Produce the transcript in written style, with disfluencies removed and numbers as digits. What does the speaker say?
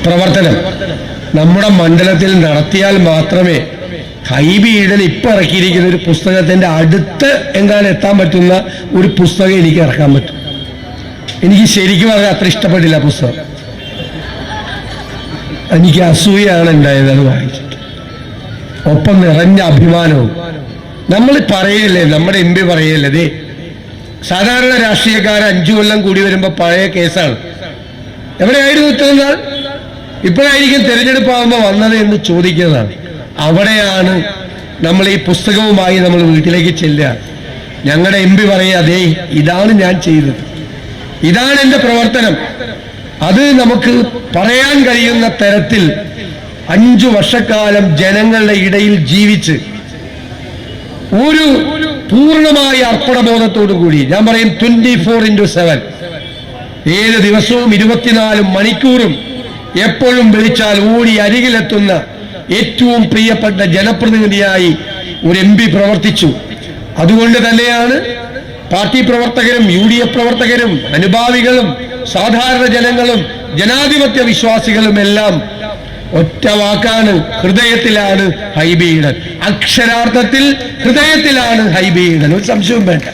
പ്രവർത്തനം നമ്മുടെ മണ്ഡലത്തിൽ നടത്തിയാൽ മാത്രമേ ഹൈബി ഈഡൻ ഇപ്പൊ ഇറക്കിയിരിക്കുന്ന ഒരു പുസ്തകത്തിന്റെ അടുത്ത് എങ്ങാനും എത്താൻ പറ്റുന്ന ഒരു പുസ്തകം എനിക്ക് ഇറക്കാൻ പറ്റും. എനിക്ക് ശരിക്കും പറഞ്ഞാൽ അത്ര ഇഷ്ടപ്പെട്ടില്ല പുസ്തകം. എനിക്ക് അസൂയാണ് ഉണ്ടായത് അത് വായിച്ചിട്ട്. ഒപ്പം നിറഞ്ഞ അഭിമാനവും. നമ്മൾ പറയില്ലേ, നമ്മുടെ എം പി പറയില്ലേ, ദേ സാധാരണ രാഷ്ട്രീയക്കാർ 5 കൊല്ലം കൂടി വരുമ്പോൾ പഴയ കേസാണ്. എവിടെയായിരുന്നു ഇത്രയും നാൾ? ഇപ്പോഴായിരിക്കും തെരഞ്ഞെടുപ്പാകുമ്പോൾ വന്നത് എന്ന് ചോദിക്കുന്നതാണ്. അവിടെയാണ് നമ്മൾ ഈ പുസ്തകവുമായി നമ്മൾ വീട്ടിലേക്ക് ചെല്ലുക. ഞങ്ങളുടെ എം പി പറയുക, അതേ ഇതാണ് ഞാൻ ചെയ്തത്, ഇതാണ് എൻ്റെ പ്രവർത്തനം. അത് നമുക്ക് പറയാൻ കഴിയുന്ന തരത്തിൽ 5 വർഷക്കാലം ജനങ്ങളുടെ ഇടയിൽ ജീവിച്ച് ഒരു പൂർണ്ണമായ അർപ്പണബോധത്തോടു കൂടി, ഞാൻ പറയും 24/7, ഏത് ദിവസവും 24 മണിക്കൂറും എപ്പോഴും വിളിച്ചാൽ ഓടി അരികിലെത്തുന്ന ഏറ്റവും പ്രിയപ്പെട്ട ജനപ്രതിനിധിയായി ഒരു എം പി പ്രവർത്തിച്ചു. അതുകൊണ്ട് തന്നെയാണ് പാർട്ടി പ്രവർത്തകരും UDF പ്രവർത്തകരും അനുഭാവികളും സാധാരണ ജനങ്ങളും ജനാധിപത്യ വിശ്വാസികളും എല്ലാം ഒറ്റ വാക്കാണ്, ഹൃദയത്തിലാണ് ഹൈബി ഈഡൻ. അക്ഷരാർത്ഥത്തിൽ ഹൃദയത്തിലാണ് ഹൈബി ഈഡൻ, ഒരു സംശയവും വേണ്ട.